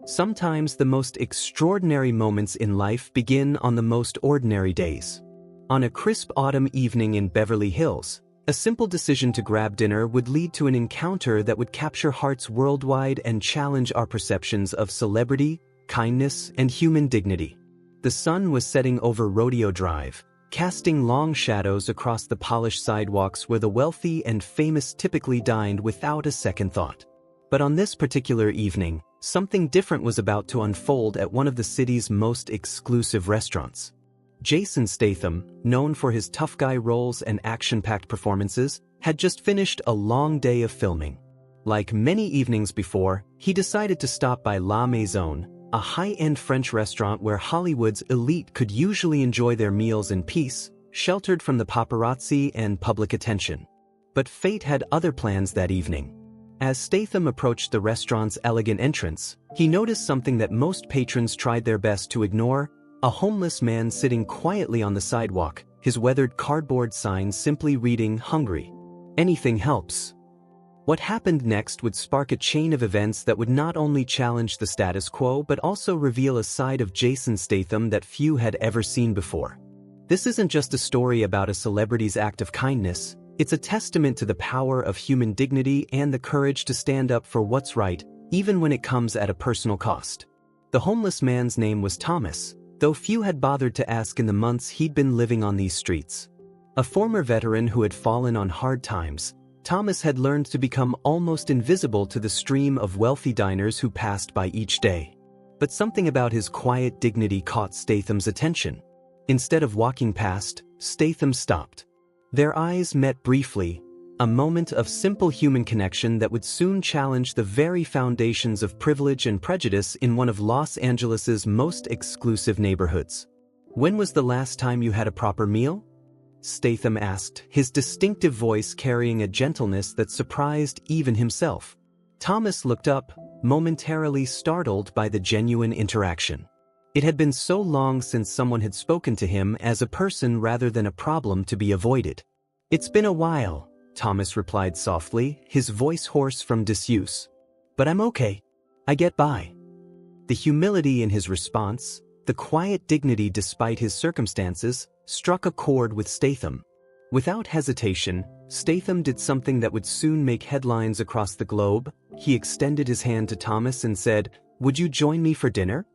Sometimes the most extraordinary moments in life begin on the most ordinary days. On a crisp autumn evening in Beverly Hills, a simple decision to grab dinner would lead to an encounter that would capture hearts worldwide and challenge our perceptions of celebrity, kindness, and human dignity. The sun was setting over Rodeo Drive, casting long shadows across the polished sidewalks where the wealthy and famous typically dined without a second thought. But on this particular evening, something different was about to unfold at one of the city's most exclusive restaurants. Jason Statham, known for his tough guy roles and action-packed performances, had just finished a long day of filming. Like many evenings before, he decided to stop by La Maison, a high-end French restaurant where Hollywood's elite could usually enjoy their meals in peace, sheltered from the paparazzi and public attention. But fate had other plans that evening. As Statham approached the restaurant's elegant entrance, he noticed something that most patrons tried their best to ignore: a homeless man sitting quietly on the sidewalk, his weathered cardboard sign simply reading, "Hungry. Anything helps." What happened next would spark a chain of events that would not only challenge the status quo but also reveal a side of Jason Statham that few had ever seen before. This isn't just a story about a celebrity's act of kindness. It's a testament to the power of human dignity and the courage to stand up for what's right, even when it comes at a personal cost. The homeless man's name was Thomas, though few had bothered to ask in the months he'd been living on these streets. A former veteran who had fallen on hard times, Thomas had learned to become almost invisible to the stream of wealthy diners who passed by each day. But something about his quiet dignity caught Statham's attention. Instead of walking past, Statham stopped. Their eyes met briefly, a moment of simple human connection that would soon challenge the very foundations of privilege and prejudice in one of Los Angeles's most exclusive neighborhoods. "When was the last time you had a proper meal?" Statham asked, his distinctive voice carrying a gentleness that surprised even himself. Thomas looked up, momentarily startled by the genuine interaction. It had been so long since someone had spoken to him as a person rather than a problem to be avoided. "It's been a while," Thomas replied softly, his voice hoarse from disuse. "But I'm okay. I get by." The humility in his response, the quiet dignity despite his circumstances, struck a chord with Statham. Without hesitation, Statham did something that would soon make headlines across the globe. He extended his hand to Thomas and said, "Would you join me for dinner?"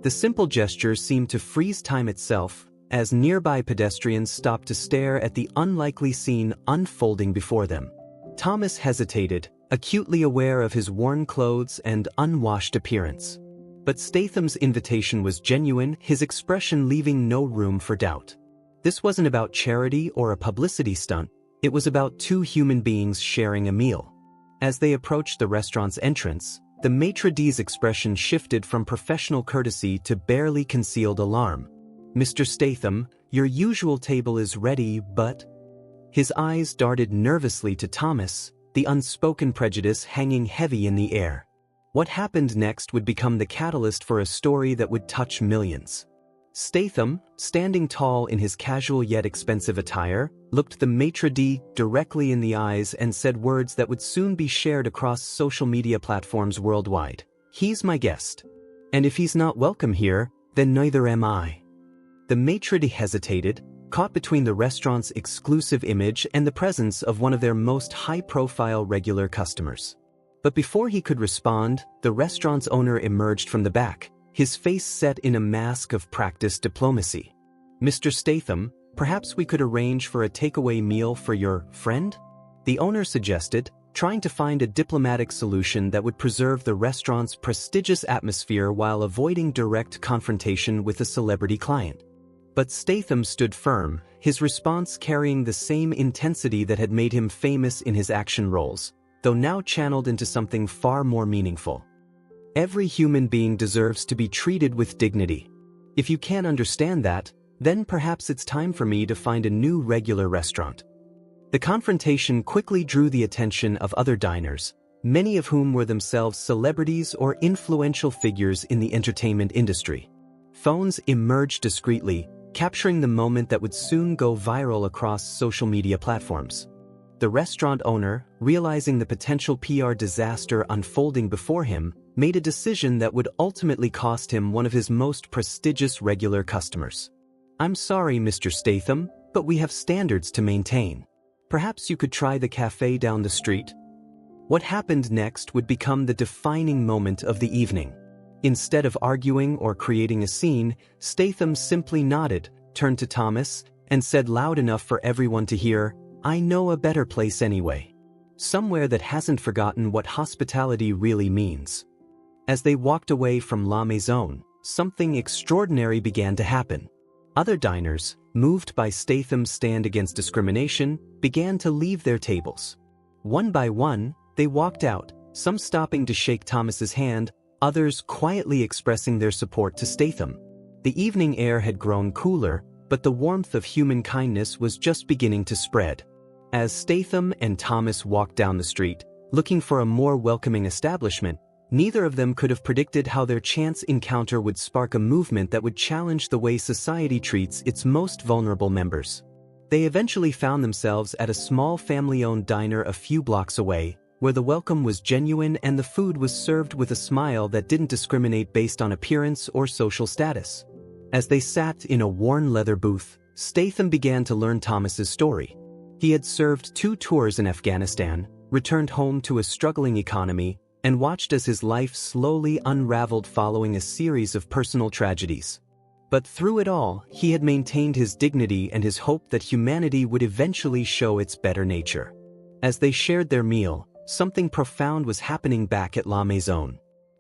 The simple gesture seemed to freeze time itself, as nearby pedestrians stopped to stare at the unlikely scene unfolding before them. Thomas hesitated, acutely aware of his worn clothes and unwashed appearance. But Statham's invitation was genuine, his expression leaving no room for doubt. This wasn't about charity or a publicity stunt, it was about two human beings sharing a meal. As they approached the restaurant's entrance, the maitre d's expression shifted from professional courtesy to barely concealed alarm. "Mr. Statham, your usual table is ready, but—" His eyes darted nervously to Thomas, the unspoken prejudice hanging heavy in the air. What happened next would become the catalyst for a story that would touch millions. Statham, standing tall in his casual yet expensive attire, looked the maitre d' directly in the eyes and said words that would soon be shared across social media platforms worldwide. "He's my guest. And if he's not welcome here, then neither am I." The maitre d' hesitated, caught between the restaurant's exclusive image and the presence of one of their most high-profile regular customers. But before he could respond, the restaurant's owner emerged from the back, his face set in a mask of practiced diplomacy. "Mr. Statham, perhaps we could arrange for a takeaway meal for your friend?" the owner suggested, trying to find a diplomatic solution that would preserve the restaurant's prestigious atmosphere while avoiding direct confrontation with a celebrity client. But Statham stood firm, his response carrying the same intensity that had made him famous in his action roles, though now channeled into something far more meaningful. "Every human being deserves to be treated with dignity. If you can't understand that, then perhaps it's time for me to find a new regular restaurant." The confrontation quickly drew the attention of other diners, many of whom were themselves celebrities or influential figures in the entertainment industry. Phones emerged discreetly, capturing the moment that would soon go viral across social media platforms. The restaurant owner, realizing the potential PR disaster unfolding before him, made a decision that would ultimately cost him one of his most prestigious regular customers. "I'm sorry, Mr. Statham, but we have standards to maintain. Perhaps you could try the cafe down the street?" What happened next would become the defining moment of the evening. Instead of arguing or creating a scene, Statham simply nodded, turned to Thomas, and said loud enough for everyone to hear, "I know a better place anyway. Somewhere that hasn't forgotten what hospitality really means." As they walked away from La Maison, something extraordinary began to happen. Other diners, moved by Statham's stand against discrimination, began to leave their tables. One by one, they walked out, some stopping to shake Thomas's hand, others quietly expressing their support to Statham. The evening air had grown cooler, but the warmth of human kindness was just beginning to spread. As Statham and Thomas walked down the street, looking for a more welcoming establishment, neither of them could have predicted how their chance encounter would spark a movement that would challenge the way society treats its most vulnerable members. They eventually found themselves at a small family-owned diner a few blocks away, where the welcome was genuine and the food was served with a smile that didn't discriminate based on appearance or social status. As they sat in a worn leather booth, Statham began to learn Thomas's story. He had served 2 tours in Afghanistan, returned home to a struggling economy, and watched as his life slowly unraveled following a series of personal tragedies. But through it all, he had maintained his dignity and his hope that humanity would eventually show its better nature. As they shared their meal, something profound was happening back at La Maison.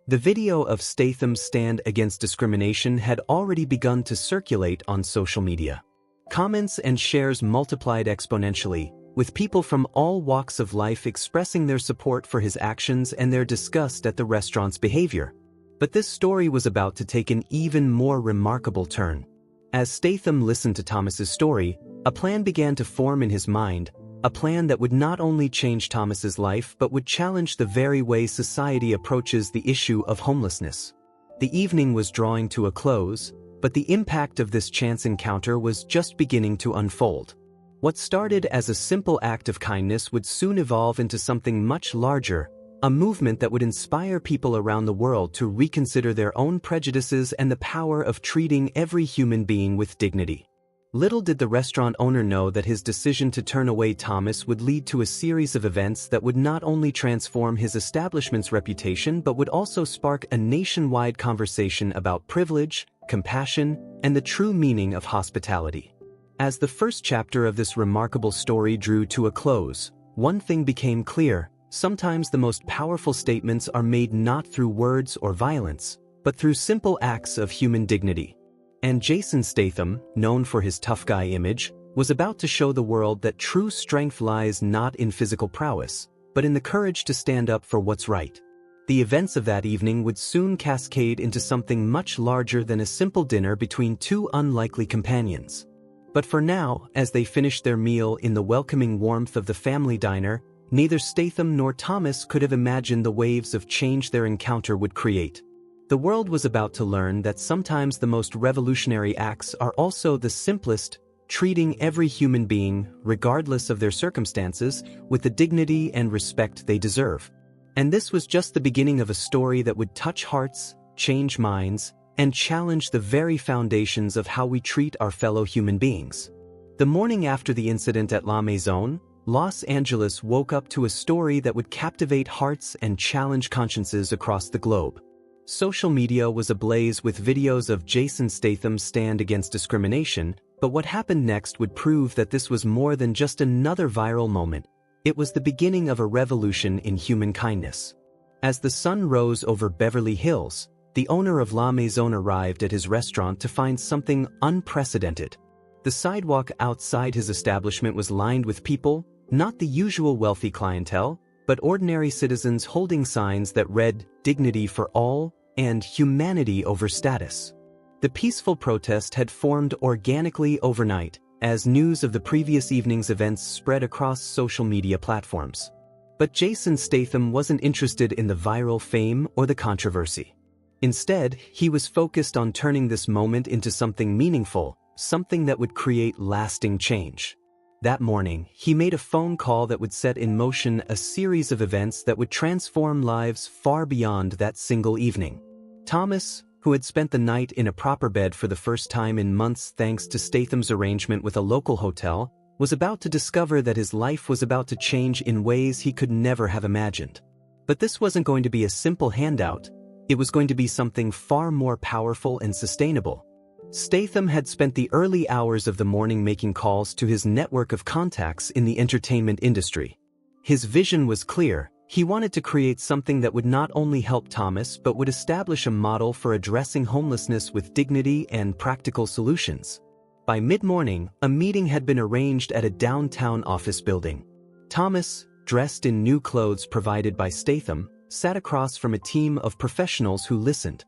The video of Statham's stand against discrimination had already begun to circulate on social media. Comments and shares multiplied exponentially, with people from all walks of life expressing their support for his actions and their disgust at the restaurant's behavior. But this story was about to take an even more remarkable turn. As Statham listened to Thomas's story, a plan began to form in his mind, a plan that would not only change Thomas's life but would challenge the very way society approaches the issue of homelessness. The evening was drawing to a close, but the impact of this chance encounter was just beginning to unfold. What started as a simple act of kindness would soon evolve into something much larger, a movement that would inspire people around the world to reconsider their own prejudices and the power of treating every human being with dignity. Little did the restaurant owner know that his decision to turn away Thomas would lead to a series of events that would not only transform his establishment's reputation but would also spark a nationwide conversation about privilege, compassion, and the true meaning of hospitality. As the first chapter of this remarkable story drew to a close, one thing became clear: sometimes the most powerful statements are made not through words or violence, but through simple acts of human dignity. And Jason Statham, known for his tough guy image, was about to show the world that true strength lies not in physical prowess, but in the courage to stand up for what's right. The events of that evening would soon cascade into something much larger than a simple dinner between 2 unlikely companions. But for now, as they finished their meal in the welcoming warmth of the family diner, neither Statham nor Thomas could have imagined the waves of change their encounter would create. The world was about to learn that sometimes the most revolutionary acts are also the simplest, treating every human being, regardless of their circumstances, with the dignity and respect they deserve. And this was just the beginning of a story that would touch hearts, change minds, and challenge the very foundations of how we treat our fellow human beings. The morning after the incident at La Maison, Los Angeles woke up to a story that would captivate hearts and challenge consciences across the globe. Social media was ablaze with videos of Jason Statham's stand against discrimination, but what happened next would prove that this was more than just another viral moment. It was the beginning of a revolution in human kindness. As the sun rose over Beverly Hills, the owner of La Maison arrived at his restaurant to find something unprecedented. The sidewalk outside his establishment was lined with people, not the usual wealthy clientele, but ordinary citizens holding signs that read "Dignity for All" and "Humanity over Status." The peaceful protest had formed organically overnight, as news of the previous evening's events spread across social media platforms. But Jason Statham wasn't interested in the viral fame or the controversy. Instead, he was focused on turning this moment into something meaningful, something that would create lasting change. That morning, he made a phone call that would set in motion a series of events that would transform lives far beyond that single evening. Thomas, who had spent the night in a proper bed for the first time in months thanks to Statham's arrangement with a local hotel, was about to discover that his life was about to change in ways he could never have imagined. But this wasn't going to be a simple handout. It was going to be something far more powerful and sustainable. Statham had spent the early hours of the morning making calls to his network of contacts in the entertainment industry. His vision was clear. He wanted to create something that would not only help Thomas but would establish a model for addressing homelessness with dignity and practical solutions. By mid-morning, a meeting had been arranged at a downtown office building. Thomas, dressed in new clothes provided by Statham, sat across from a team of professionals who listened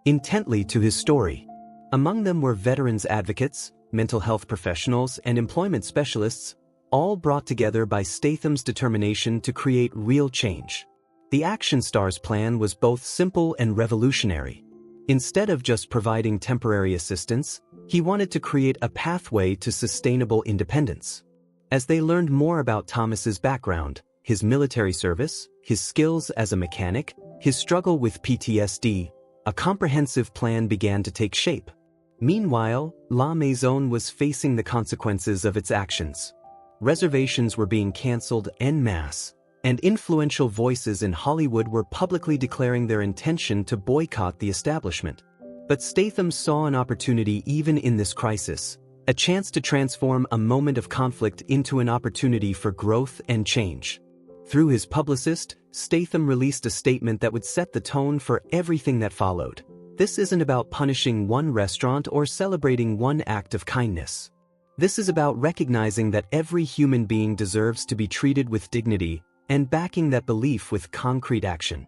intently to his story. Among them were veterans advocates, mental health professionals, and employment specialists, all brought together by Statham's determination to create real change. The Action Stars plan was both simple and revolutionary. Instead of just providing temporary assistance, he wanted to create a pathway to sustainable independence. As they learned more about Thomas's background, his military service, his skills as a mechanic, his struggle with PTSD, a comprehensive plan began to take shape. Meanwhile, La Maison was facing the consequences of its actions. Reservations were being cancelled en masse, and influential voices in Hollywood were publicly declaring their intention to boycott the establishment. But Statham saw an opportunity even in this crisis, a chance to transform a moment of conflict into an opportunity for growth and change. Through his publicist, Statham released a statement that would set the tone for everything that followed. This isn't about punishing one restaurant or celebrating one act of kindness. This is about recognizing that every human being deserves to be treated with dignity and backing that belief with concrete action.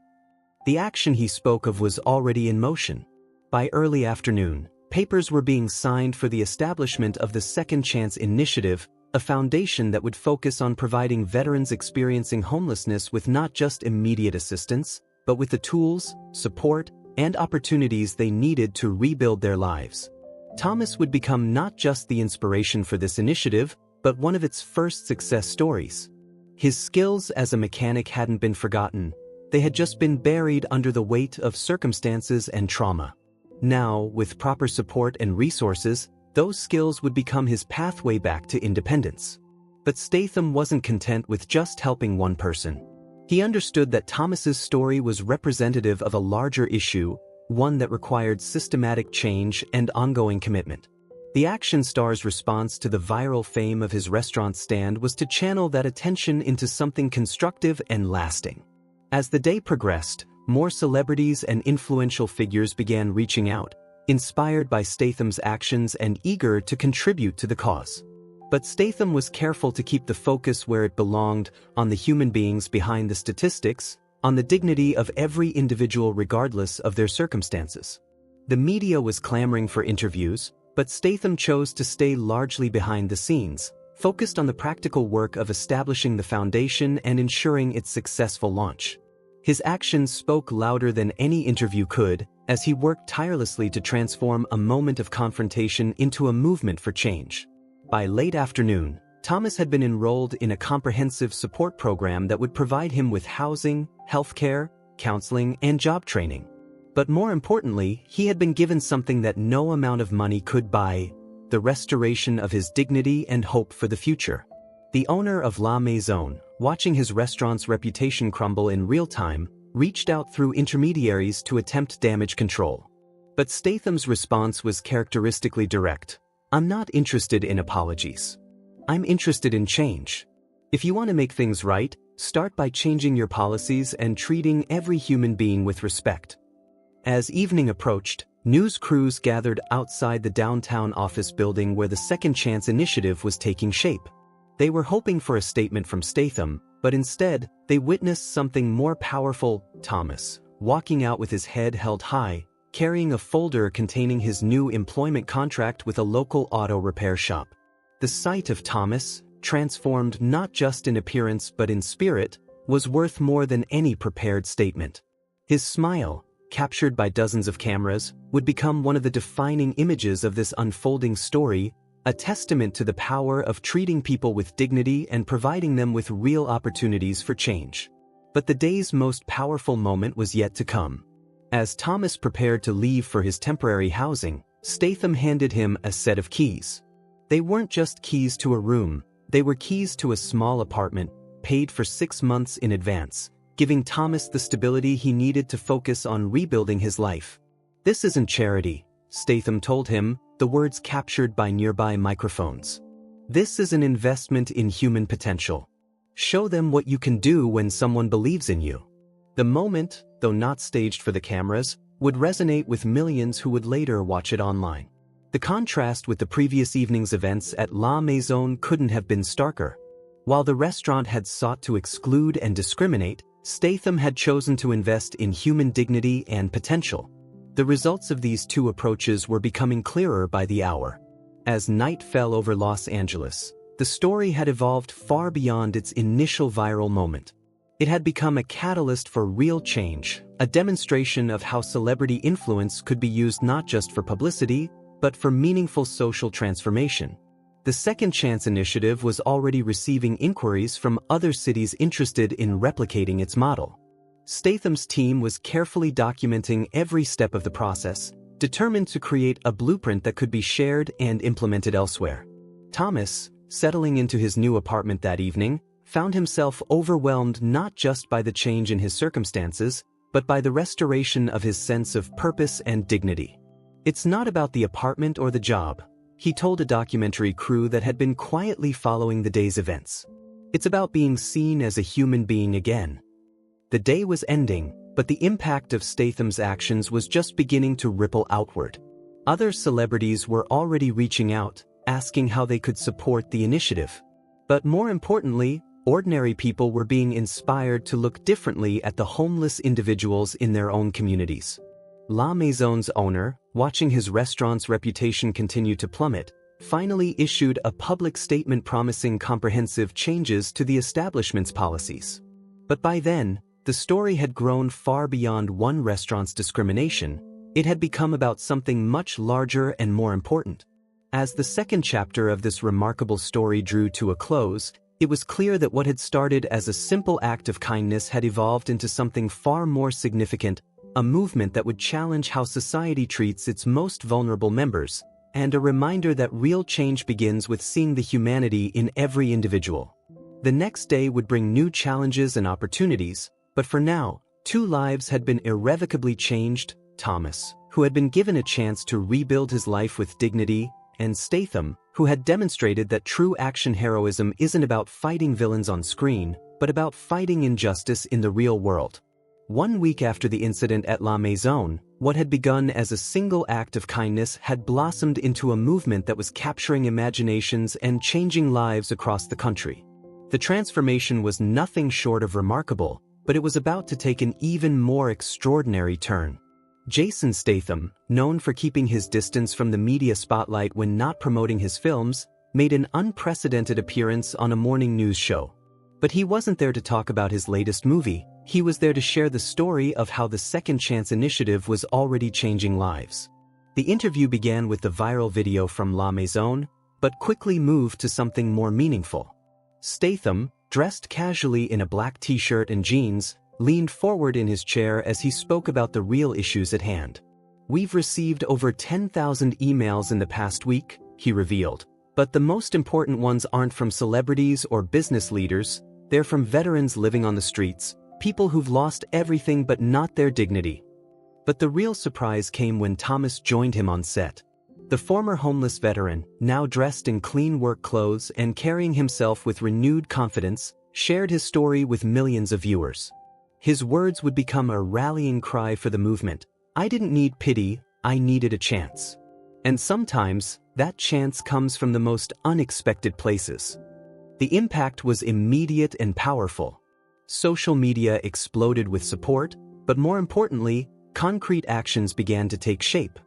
The action he spoke of was already in motion. By early afternoon, papers were being signed for the establishment of the Second Chance Initiative, a foundation that would focus on providing veterans experiencing homelessness with not just immediate assistance, but with the tools, support, and opportunities they needed to rebuild their lives. Thomas would become not just the inspiration for this initiative, but one of its first success stories. His skills as a mechanic hadn't been forgotten. They had just been buried under the weight of circumstances and trauma. Now, with proper support and resources, those skills would become his pathway back to independence. But Statham wasn't content with just helping one person. He understood that Thomas's story was representative of a larger issue, one that required systematic change and ongoing commitment. The Action Star's response to the viral fame of his restaurant stand was to channel that attention into something constructive and lasting. As the day progressed, more celebrities and influential figures began reaching out, inspired by Statham's actions and eager to contribute to the cause. But Statham was careful to keep the focus where it belonged, on the human beings behind the statistics, on the dignity of every individual regardless of their circumstances. The media was clamoring for interviews, but Statham chose to stay largely behind the scenes, focused on the practical work of establishing the foundation and ensuring its successful launch. His actions spoke louder than any interview could, as he worked tirelessly to transform a moment of confrontation into a movement for change. By late afternoon, Thomas had been enrolled in a comprehensive support program that would provide him with housing, healthcare, counseling, and job training. But more importantly, he had been given something that no amount of money could buy: the restoration of his dignity and hope for the future. The owner of La Maison, watching his restaurant's reputation crumble in real time, reached out through intermediaries to attempt damage control. But Statham's response was characteristically direct. "I'm not interested in apologies. I'm interested in change. If you want to make things right, start by changing your policies and treating every human being with respect." As evening approached, news crews gathered outside the downtown office building where the Second Chance Initiative was taking shape. They were hoping for a statement from Statham, but instead, they witnessed something more powerful: Thomas, walking out with his head held high, carrying a folder containing his new employment contract with a local auto repair shop. The sight of Thomas, transformed not just in appearance but in spirit, was worth more than any prepared statement. His smile, captured by dozens of cameras, would become one of the defining images of this unfolding story, a testament to the power of treating people with dignity and providing them with real opportunities for change. But the day's most powerful moment was yet to come. As Thomas prepared to leave for his temporary housing, Statham handed him a set of keys. They weren't just keys to a room, they were keys to a small apartment, paid for 6 months in advance, giving Thomas the stability he needed to focus on rebuilding his life. "This isn't charity," Statham told him, the words captured by nearby microphones. "This is an investment in human potential. Show them what you can do when someone believes in you." The moment, though not staged for the cameras, would resonate with millions who would later watch it online. The contrast with the previous evening's events at La Maison couldn't have been starker. While the restaurant had sought to exclude and discriminate, Statham had chosen to invest in human dignity and potential. The results of these two approaches were becoming clearer by the hour. As night fell over Los Angeles, the story had evolved far beyond its initial viral moment. It had become a catalyst for real change, a demonstration of how celebrity influence could be used not just for publicity, but for meaningful social transformation. The Second Chance initiative was already receiving inquiries from other cities interested in replicating its model. Statham's team was carefully documenting every step of the process, determined to create a blueprint that could be shared and implemented elsewhere. Thomas, settling into his new apartment that evening, found himself overwhelmed not just by the change in his circumstances, but by the restoration of his sense of purpose and dignity. "It's not about the apartment or the job," he told a documentary crew that had been quietly following the day's events. "It's about being seen as a human being again." The day was ending, but the impact of Statham's actions was just beginning to ripple outward. Other celebrities were already reaching out, asking how they could support the initiative. But more importantly, ordinary people were being inspired to look differently at the homeless individuals in their own communities. La Maison's owner, watching his restaurant's reputation continue to plummet, finally issued a public statement promising comprehensive changes to the establishment's policies. But by then, the story had grown far beyond one restaurant's discrimination. It had become about something much larger and more important. As the second chapter of this remarkable story drew to a close, it was clear that what had started as a simple act of kindness had evolved into something far more significant, a movement that would challenge how society treats its most vulnerable members, and a reminder that real change begins with seeing the humanity in every individual. The next day would bring new challenges and opportunities, but for now, 2 lives had been irrevocably changed: Thomas, who had been given a chance to rebuild his life with dignity, and Statham, who had demonstrated that true action heroism isn't about fighting villains on screen, but about fighting injustice in the real world. 1 week after the incident at La Maison, what had begun as a single act of kindness had blossomed into a movement that was capturing imaginations and changing lives across the country. The transformation was nothing short of remarkable, but it was about to take an even more extraordinary turn. Jason Statham, known for keeping his distance from the media spotlight when not promoting his films, made an unprecedented appearance on a morning news show. But he wasn't there to talk about his latest movie, he was there to share the story of how the Second Chance initiative was already changing lives. The interview began with the viral video from La Maison, but quickly moved to something more meaningful. Statham, dressed casually in a black t-shirt and jeans, leaned forward in his chair as he spoke about the real issues at hand. "We've received over 10,000 emails in the past week," he revealed. "But the most important ones aren't from celebrities or business leaders, they're from veterans living on the streets, people who've lost everything but not their dignity." But the real surprise came when Thomas joined him on set. The former homeless veteran, now dressed in clean work clothes and carrying himself with renewed confidence, shared his story with millions of viewers. His words would become a rallying cry for the movement. "I didn't need pity, I needed a chance." And sometimes, that chance comes from the most unexpected places. The impact was immediate and powerful. Social media exploded with support, but more importantly, concrete actions began to take shape.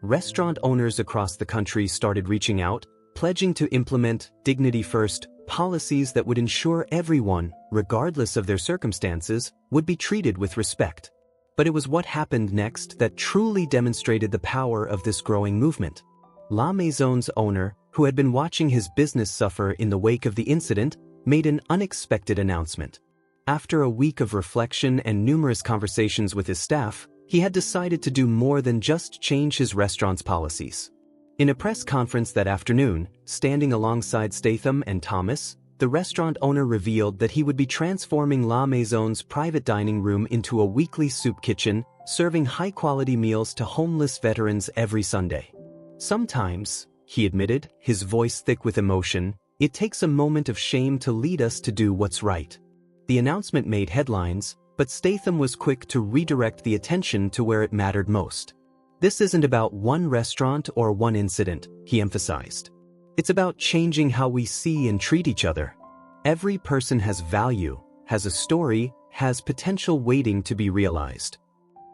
Restaurant owners across the country started reaching out, pledging to implement dignity-first policies that would ensure everyone, regardless of their circumstances, would be treated with respect. But it was what happened next that truly demonstrated the power of this growing movement. La Maison's owner, who had been watching his business suffer in the wake of the incident, made an unexpected announcement. After a week of reflection and numerous conversations with his staff, he had decided to do more than just change his restaurant's policies. In a press conference that afternoon, standing alongside Statham and Thomas, the restaurant owner revealed that he would be transforming La Maison's private dining room into a weekly soup kitchen, serving high-quality meals to homeless veterans every Sunday. Sometimes, he admitted, his voice thick with emotion, it takes a moment of shame to lead us to do what's right. The announcement made headlines, but Statham was quick to redirect the attention to where it mattered most. This isn't about one restaurant or one incident, he emphasized. It's about changing how we see and treat each other. Every person has value, has a story, has potential waiting to be realized.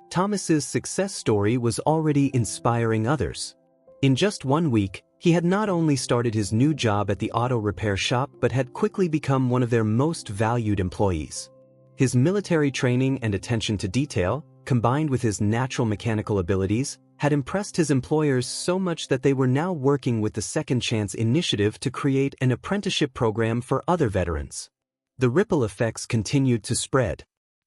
Thomas's success story was already inspiring others. In just 1 week, he had not only started his new job at the auto repair shop but had quickly become one of their most valued employees. His military training and attention to detail, combined with his natural mechanical abilities, had impressed his employers so much that they were now working with the Second Chance initiative to create an apprenticeship program for other veterans. The ripple effects continued to spread.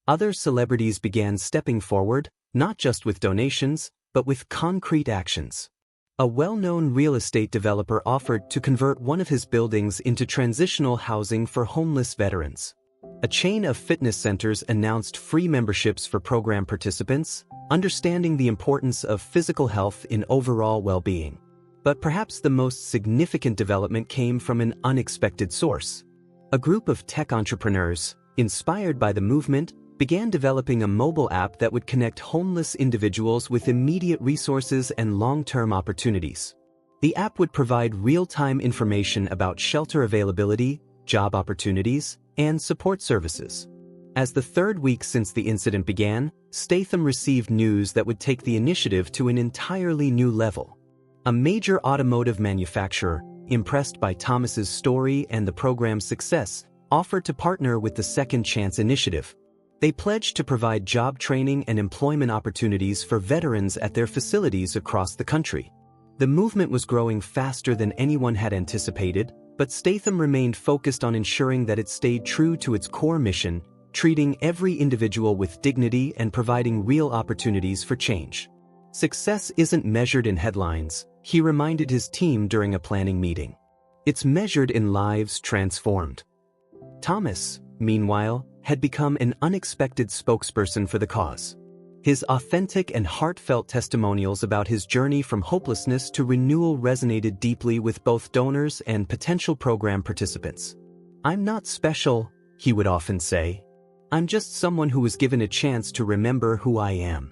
Other celebrities began stepping forward, not just with donations, but with concrete actions. A well-known real estate developer offered to convert one of his buildings into transitional housing for homeless veterans. A chain of fitness centers announced free memberships for program participants, understanding the importance of physical health in overall well-being. But perhaps the most significant development came from an unexpected source. A group of tech entrepreneurs, inspired by the movement, began developing a mobile app that would connect homeless individuals with immediate resources and long-term opportunities. The app would provide real-time information about shelter availability, job opportunities, and support services. As the 3rd week since the incident began, Statham received news that would take the initiative to an entirely new level. A major automotive manufacturer, impressed by Thomas's story and the program's success, offered to partner with the Second Chance initiative. They pledged to provide job training and employment opportunities for veterans at their facilities across the country. The movement was growing faster than anyone had anticipated, but Statham remained focused on ensuring that it stayed true to its core mission, treating every individual with dignity and providing real opportunities for change. Success isn't measured in headlines, he reminded his team during a planning meeting. It's measured in lives transformed. Thomas, meanwhile, had become an unexpected spokesperson for the cause. His authentic and heartfelt testimonials about his journey from hopelessness to renewal resonated deeply with both donors and potential program participants. "I'm not special," he would often say. "I'm just someone who was given a chance to remember who I am."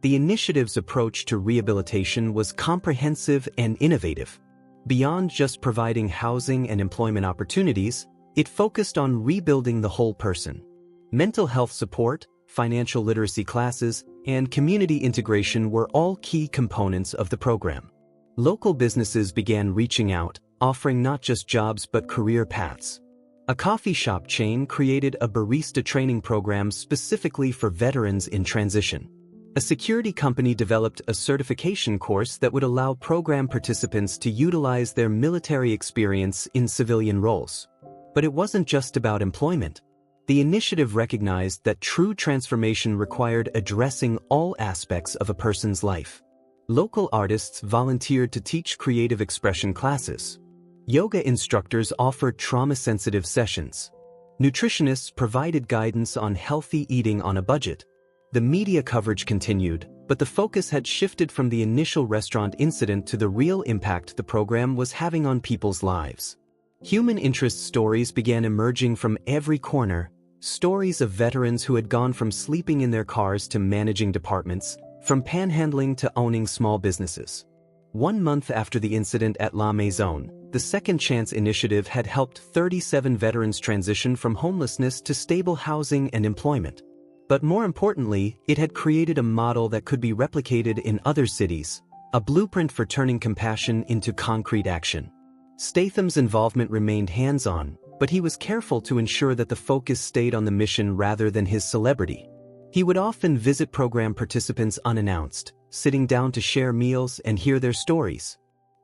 The initiative's approach to rehabilitation was comprehensive and innovative. Beyond just providing housing and employment opportunities, it focused on rebuilding the whole person. Mental health support, financial literacy classes, and community integration were all key components of the program. Local businesses began reaching out, offering not just jobs but career paths. A coffee shop chain created a barista training program specifically for veterans in transition. A security company developed a certification course that would allow program participants to utilize their military experience in civilian roles. But it wasn't just about employment. The initiative recognized that true transformation required addressing all aspects of a person's life. Local artists volunteered to teach creative expression classes. Yoga instructors offered trauma-sensitive sessions. Nutritionists provided guidance on healthy eating on a budget. The media coverage continued, but the focus had shifted from the initial restaurant incident to the real impact the program was having on people's lives. Human interest stories began emerging from every corner, stories of veterans who had gone from sleeping in their cars to managing departments, from panhandling to owning small businesses. 1 month after the incident at La Maison, the Second Chance initiative had helped 37 veterans transition from homelessness to stable housing and employment. But more importantly, it had created a model that could be replicated in other cities, a blueprint for turning compassion into concrete action. Statham's involvement remained hands-on, but he was careful to ensure that the focus stayed on the mission rather than his celebrity. He would often visit program participants unannounced, sitting down to share meals and hear their stories.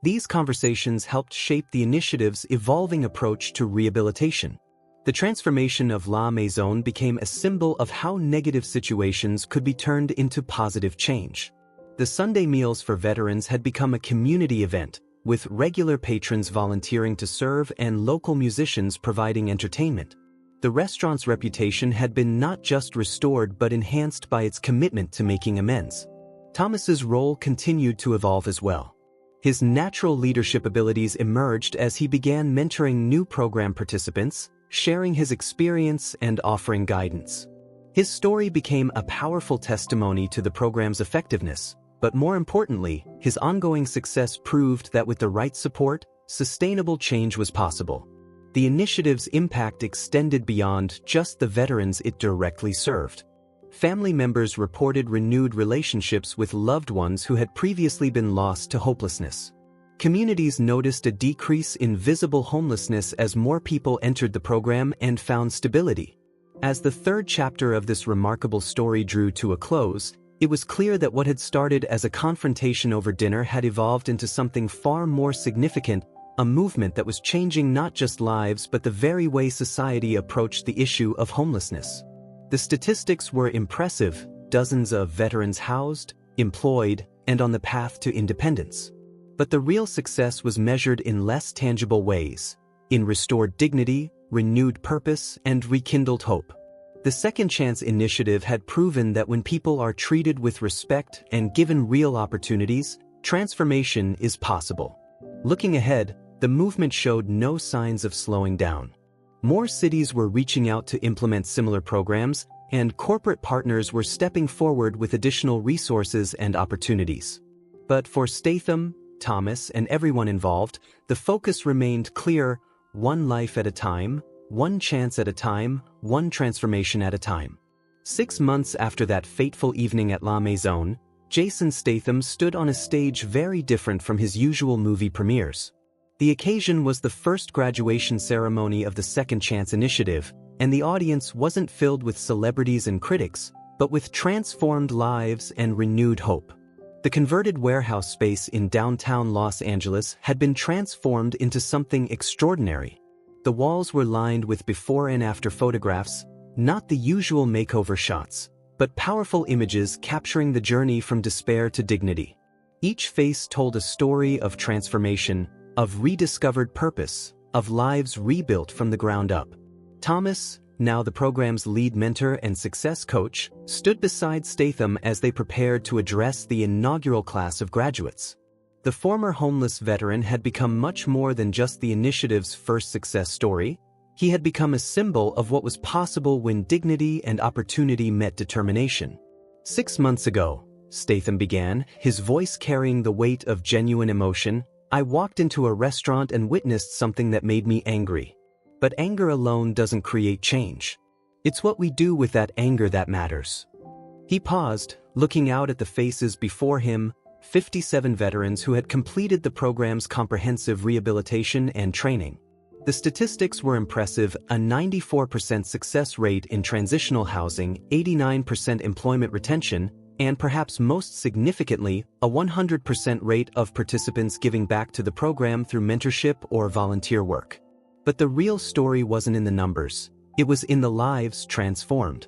These conversations helped shape the initiative's evolving approach to rehabilitation. The transformation of La Maison became a symbol of how negative situations could be turned into positive change. The Sunday meals for veterans had become a community event, with regular patrons volunteering to serve and local musicians providing entertainment. The restaurant's reputation had been not just restored but enhanced by its commitment to making amends. Thomas's role continued to evolve as well. His natural leadership abilities emerged as he began mentoring new program participants, sharing his experience and offering guidance. His story became a powerful testimony to the program's effectiveness, but more importantly, his ongoing success proved that with the right support, sustainable change was possible. The initiative's impact extended beyond just the veterans it directly served. Family members reported renewed relationships with loved ones who had previously been lost to hopelessness. Communities noticed a decrease in visible homelessness as more people entered the program and found stability. As the third chapter of this remarkable story drew to a close, it was clear that what had started as a confrontation over dinner had evolved into something far more significant, a movement that was changing not just lives but the very way society approached the issue of homelessness. The statistics were impressive: dozens of veterans housed, employed, and on the path to independence. But the real success was measured in less tangible ways: in restored dignity, renewed purpose, and rekindled hope. The Second Chance initiative had proven that when people are treated with respect and given real opportunities, transformation is possible. Looking ahead, the movement showed no signs of slowing down. More cities were reaching out to implement similar programs, and corporate partners were stepping forward with additional resources and opportunities. But for Statham, Thomas, and everyone involved, the focus remained clear: one life at a time, one chance at a time, one transformation at a time. 6 months after that fateful evening at La Maison, Jason Statham stood on a stage very different from his usual movie premieres. The occasion was the first graduation ceremony of the Second Chance initiative, and the audience wasn't filled with celebrities and critics, but with transformed lives and renewed hope. The converted warehouse space in downtown Los Angeles had been transformed into something extraordinary. The walls were lined with before and after photographs, not the usual makeover shots, but powerful images capturing the journey from despair to dignity. Each face told a story of transformation, of rediscovered purpose, of lives rebuilt from the ground up. Thomas, now the program's lead mentor and success coach, stood beside Statham as they prepared to address the inaugural class of graduates. The former homeless veteran had become much more than just the initiative's first success story. He had become a symbol of what was possible when dignity and opportunity met determination. 6 months ago, Statham began, his voice carrying the weight of genuine emotion, I walked into a restaurant and witnessed something that made me angry. But anger alone doesn't create change. It's what we do with that anger that matters. He paused, looking out at the faces before him, 57 veterans who had completed the program's comprehensive rehabilitation and training. The statistics were impressive: a 94% success rate in transitional housing, 89% employment retention, and perhaps most significantly, a 100% rate of participants giving back to the program through mentorship or volunteer work. But the real story wasn't in the numbers, it was in the lives transformed.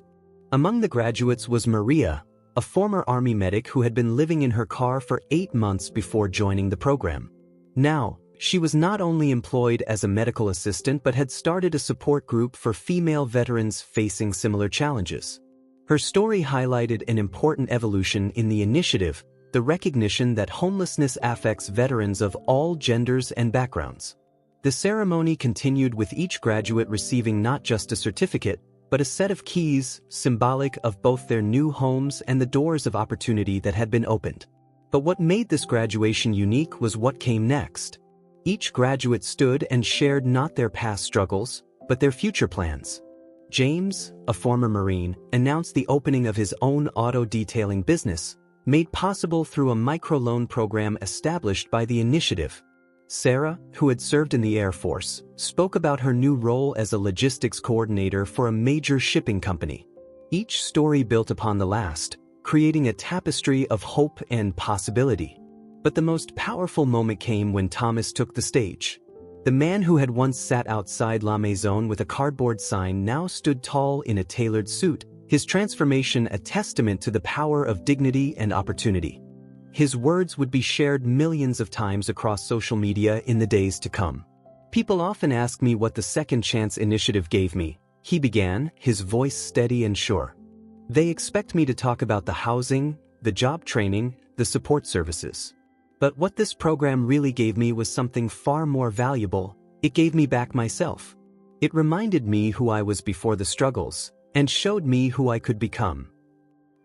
Among the graduates was Maria, a former Army medic who had been living in her car for 8 months before joining the program. Now, she was not only employed as a medical assistant but had started a support group for female veterans facing similar challenges. Her story highlighted an important evolution in the initiative: the recognition that homelessness affects veterans of all genders and backgrounds. The ceremony continued with each graduate receiving not just a certificate, but a set of keys, symbolic of both their new homes and the doors of opportunity that had been opened. But what made this graduation unique was what came next. Each graduate stood and shared not their past struggles, but their future plans. James, a former Marine, announced the opening of his own auto detailing business, made possible through a microloan program established by the initiative. Sarah, who had served in the Air Force, spoke about her new role as a logistics coordinator for a major shipping company. Each story built upon the last, creating a tapestry of hope and possibility. But the most powerful moment came when Thomas took the stage. The man who had once sat outside La Maison with a cardboard sign now stood tall in a tailored suit, his transformation a testament to the power of dignity and opportunity. His words would be shared millions of times across social media in the days to come. People often ask me what the Second Chance initiative gave me, he began, his voice steady and sure. They expect me to talk about the housing, the job training, the support services. But what this program really gave me was something far more valuable. It gave me back myself. It reminded me who I was before the struggles, and showed me who I could become.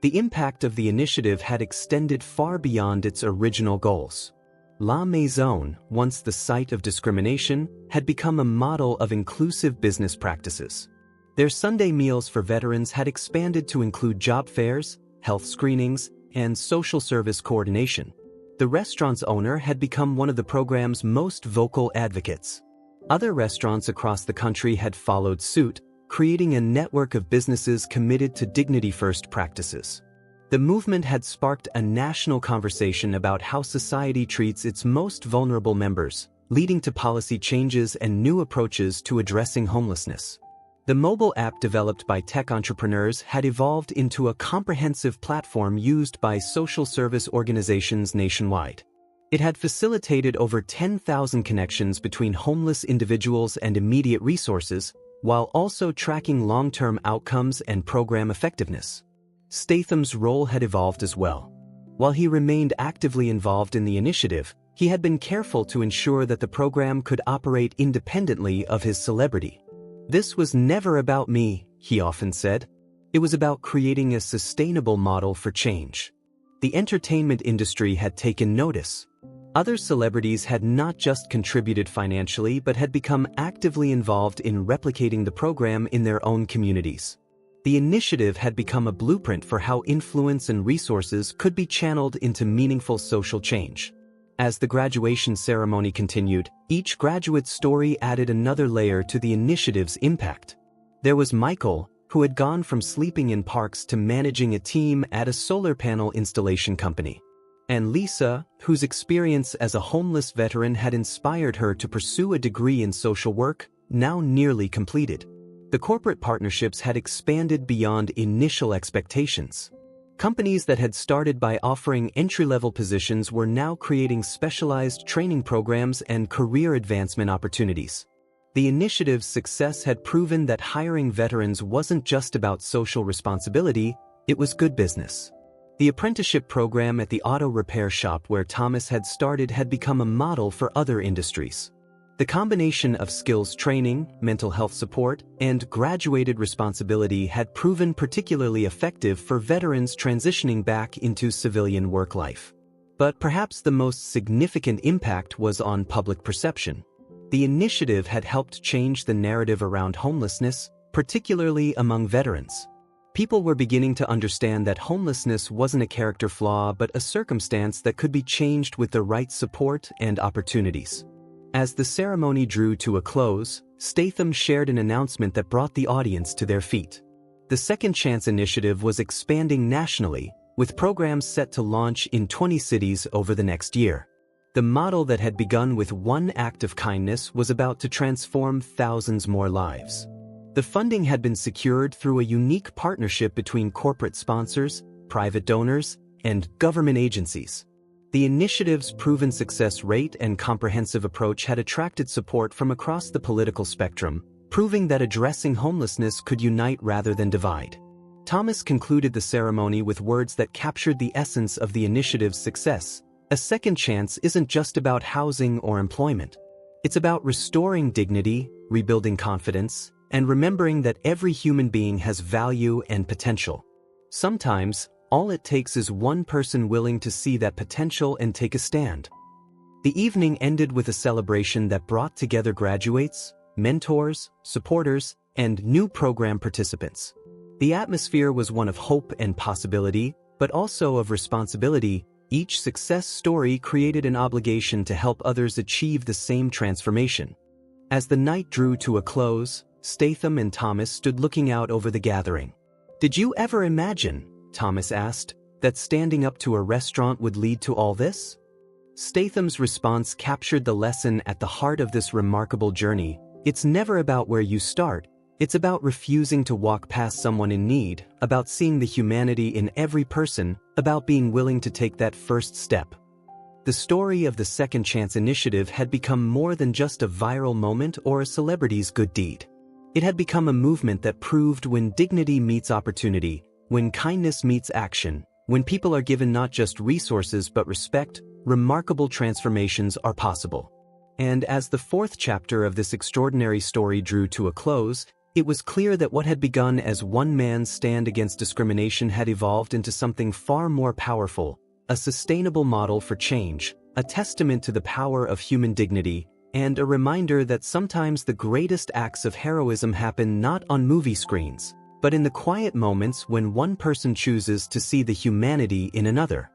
The impact of the initiative had extended far beyond its original goals. La Maison, once the site of discrimination, had become a model of inclusive business practices. Their Sunday meals for veterans had expanded to include job fairs, health screenings, and social service coordination. The restaurant's owner had become one of the program's most vocal advocates. Other restaurants across the country had followed suit, creating a network of businesses committed to dignity-first practices. The movement had sparked a national conversation about how society treats its most vulnerable members, leading to policy changes and new approaches to addressing homelessness. The mobile app developed by tech entrepreneurs had evolved into a comprehensive platform used by social service organizations nationwide. It had facilitated over 10,000 connections between homeless individuals and immediate resources, while also tracking long-term outcomes and program effectiveness. Statham's role had evolved as well. While he remained actively involved in the initiative, he had been careful to ensure that the program could operate independently of his celebrity. "This was never about me," he often said. "It was about creating a sustainable model for change." The entertainment industry had taken notice. Other celebrities had not just contributed financially but had become actively involved in replicating the program in their own communities. The initiative had become a blueprint for how influence and resources could be channeled into meaningful social change. As the graduation ceremony continued, each graduate's story added another layer to the initiative's impact. There was Michael, who had gone from sleeping in parks to managing a team at a solar panel installation company. And Lisa, whose experience as a homeless veteran had inspired her to pursue a degree in social work, now nearly completed. The corporate partnerships had expanded beyond initial expectations. Companies that had started by offering entry-level positions were now creating specialized training programs and career advancement opportunities. The initiative's success had proven that hiring veterans wasn't just about social responsibility, it was good business. The apprenticeship program at the auto repair shop where Thomas had started had become a model for other industries. The combination of skills training, mental health support, and graduated responsibility had proven particularly effective for veterans transitioning back into civilian work life. But perhaps the most significant impact was on public perception. The initiative had helped change the narrative around homelessness, particularly among veterans. People were beginning to understand that homelessness wasn't a character flaw but a circumstance that could be changed with the right support and opportunities. As the ceremony drew to a close, Statham shared an announcement that brought the audience to their feet. The Second Chance initiative was expanding nationally, with programs set to launch in 20 cities over the next year. The model that had begun with one act of kindness was about to transform thousands more lives. The funding had been secured through a unique partnership between corporate sponsors, private donors, and government agencies. The initiative's proven success rate and comprehensive approach had attracted support from across the political spectrum, proving that addressing homelessness could unite rather than divide. Thomas concluded the ceremony with words that captured the essence of the initiative's success. A second chance isn't just about housing or employment. It's about restoring dignity, rebuilding confidence, and remembering that every human being has value and potential. Sometimes, all it takes is one person willing to see that potential and take a stand. The evening ended with a celebration that brought together graduates, mentors, supporters, and new program participants. The atmosphere was one of hope and possibility, but also of responsibility. Each success story created an obligation to help others achieve the same transformation. As the night drew to a close, Statham and Thomas stood looking out over the gathering. "Did you ever imagine," Thomas asked, "that standing up to a restaurant would lead to all this?" Statham's response captured the lesson at the heart of this remarkable journey. It's never about where you start, it's about refusing to walk past someone in need, about seeing the humanity in every person, about being willing to take that first step. The story of the Second Chance Initiative had become more than just a viral moment or a celebrity's good deed. It had become a movement that proved when dignity meets opportunity, when kindness meets action, when people are given not just resources but respect, remarkable transformations are possible. And as the fourth chapter of this extraordinary story drew to a close, it was clear that what had begun as one man's stand against discrimination had evolved into something far more powerful, a sustainable model for change, a testament to the power of human dignity, and a reminder that sometimes the greatest acts of heroism happen not on movie screens, but in the quiet moments when one person chooses to see the humanity in another.